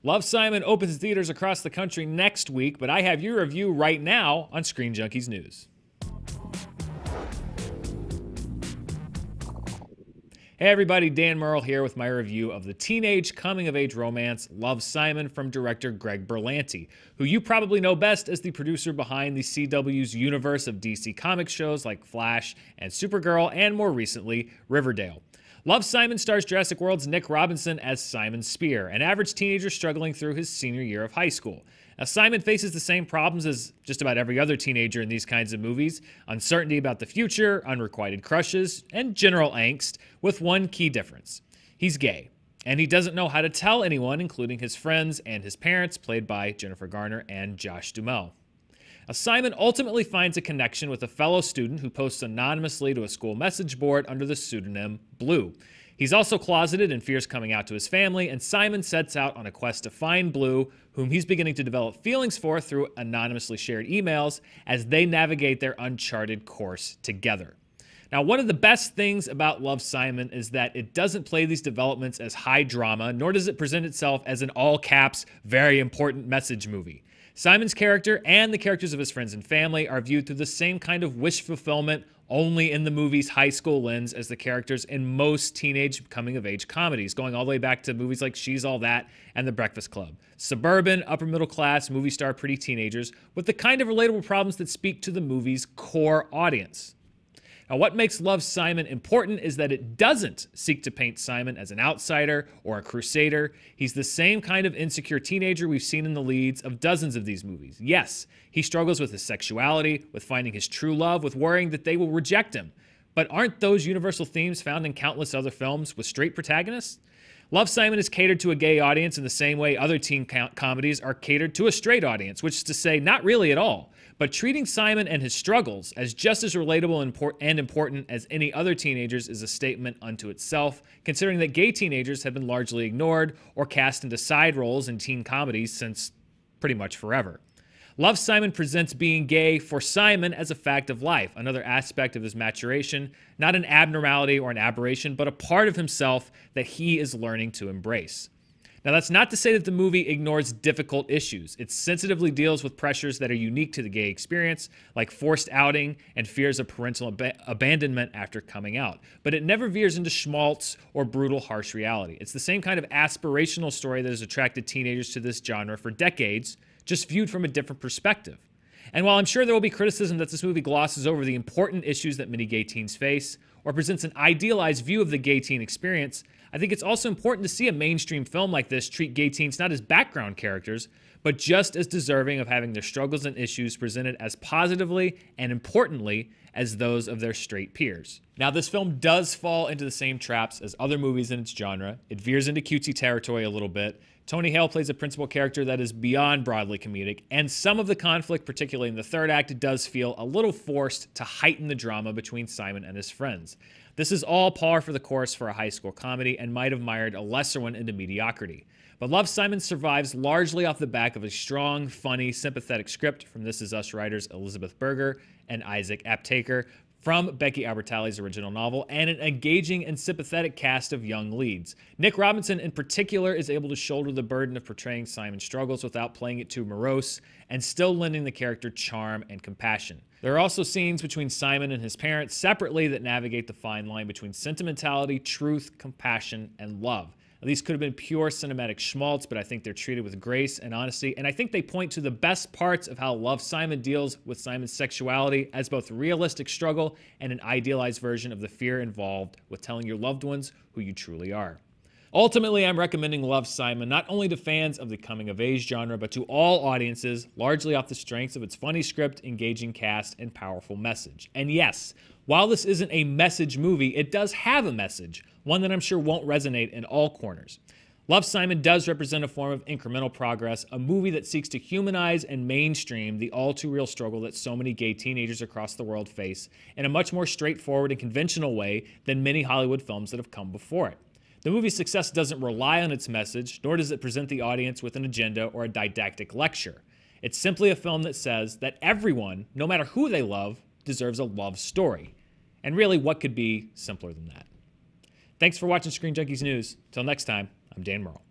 Love, Simon opens theaters across the country next week, but I have your review right now on Screen Junkies News. Hey everybody, Dan Murrell here with my review of the teenage coming-of-age romance Love, Simon from director Greg Berlanti, who you probably know best as the producer behind the CW's universe of DC Comics shows like Flash and Supergirl, and more recently, Riverdale. Love, Simon stars Jurassic World's Nick Robinson as Simon Spear, an average teenager struggling through his senior year of high school. Now, Simon faces the same problems as just about every other teenager in these kinds of movies: uncertainty about the future, unrequited crushes, and general angst, with one key difference. He's gay, and he doesn't know how to tell anyone, including his friends and his parents, played by Jennifer Garner and Josh Duhamel. Now, Simon ultimately finds a connection with a fellow student who posts anonymously to a school message board under the pseudonym Blue. He's also closeted and fears coming out to his family, and Simon sets out on a quest to find Blue, whom he's beginning to develop feelings for through anonymously shared emails as they navigate their uncharted course together. Now, one of the best things about Love, Simon is that it doesn't play these developments as high drama, nor does it present itself as an all-caps, very important message movie. Simon's character and the characters of his friends and family are viewed through the same kind of wish fulfillment, only in the movie's high school lens, as the characters in most teenage coming-of-age comedies, going all the way back to movies like She's All That and The Breakfast Club. Suburban, upper-middle-class, movie star pretty teenagers with the kind of relatable problems that speak to the movie's core audience. Now, what makes Love, Simon important is that it doesn't seek to paint Simon as an outsider or a crusader. He's the same kind of insecure teenager we've seen in the leads of dozens of these movies. Yes, he struggles with his sexuality, with finding his true love, with worrying that they will reject him. But aren't those universal themes found in countless other films with straight protagonists? Love, Simon is catered to a gay audience in the same way other teen comedies are catered to a straight audience, which is to say, not really at all. But treating Simon and his struggles as just as relatable and important as any other teenagers is a statement unto itself, considering that gay teenagers have been largely ignored or cast into side roles in teen comedies since pretty much forever. Love, Simon presents being gay for Simon as a fact of life, another aspect of his maturation, not an abnormality or an aberration, but a part of himself that he is learning to embrace. Now, that's not to say that the movie ignores difficult issues. It sensitively deals with pressures that are unique to the gay experience, like forced outing and fears of parental abandonment after coming out. But it never veers into schmaltz or brutal, harsh reality. It's the same kind of aspirational story that has attracted teenagers to this genre for decades, just viewed from a different perspective. And while I'm sure there will be criticism that this movie glosses over the important issues that many gay teens face, or presents an idealized view of the gay teen experience, I think it's also important to see a mainstream film like this treat gay teens not as background characters, but just as deserving of having their struggles and issues presented as positively and importantly as those of their straight peers. Now, this film does fall into the same traps as other movies in its genre. It veers into cutesy territory a little bit. Tony Hale plays a principal character that is beyond broadly comedic, and some of the conflict, particularly in the third act, does feel a little forced to heighten the drama between Simon and his friends. This is all par for the course for a high school comedy and might have mired a lesser one into mediocrity. But Love, Simon survives largely off the back of a strong, funny, sympathetic script from This Is Us writers Elizabeth Berger and Isaac Aptaker, from Becky Albertalli's original novel, and an engaging and sympathetic cast of young leads. Nick Robinson, in particular, is able to shoulder the burden of portraying Simon's struggles without playing it too morose, and still lending the character charm and compassion. There are also scenes between Simon and his parents separately that navigate the fine line between sentimentality, truth, compassion, and love. Now, these could have been pure cinematic schmaltz, but I think they're treated with grace and honesty, and I think they point to the best parts of how Love, Simon deals with Simon's sexuality as both realistic struggle and an idealized version of the fear involved with telling your loved ones who you truly are. Ultimately, I'm recommending Love, Simon not only to fans of the coming-of-age genre, but to all audiences, largely off the strengths of its funny script, engaging cast, and powerful message. And yes, while this isn't a message movie, it does have a message, one that I'm sure won't resonate in all corners. Love, Simon does represent a form of incremental progress, a movie that seeks to humanize and mainstream the all-too-real struggle that so many gay teenagers across the world face in a much more straightforward and conventional way than many Hollywood films that have come before it. The movie's success doesn't rely on its message, nor does it present the audience with an agenda or a didactic lecture. It's simply a film that says that everyone, no matter who they love, deserves a love story. And really, what could be simpler than that? Thanks for watching Screen Junkies News. Till next time, I'm Dan Murrell.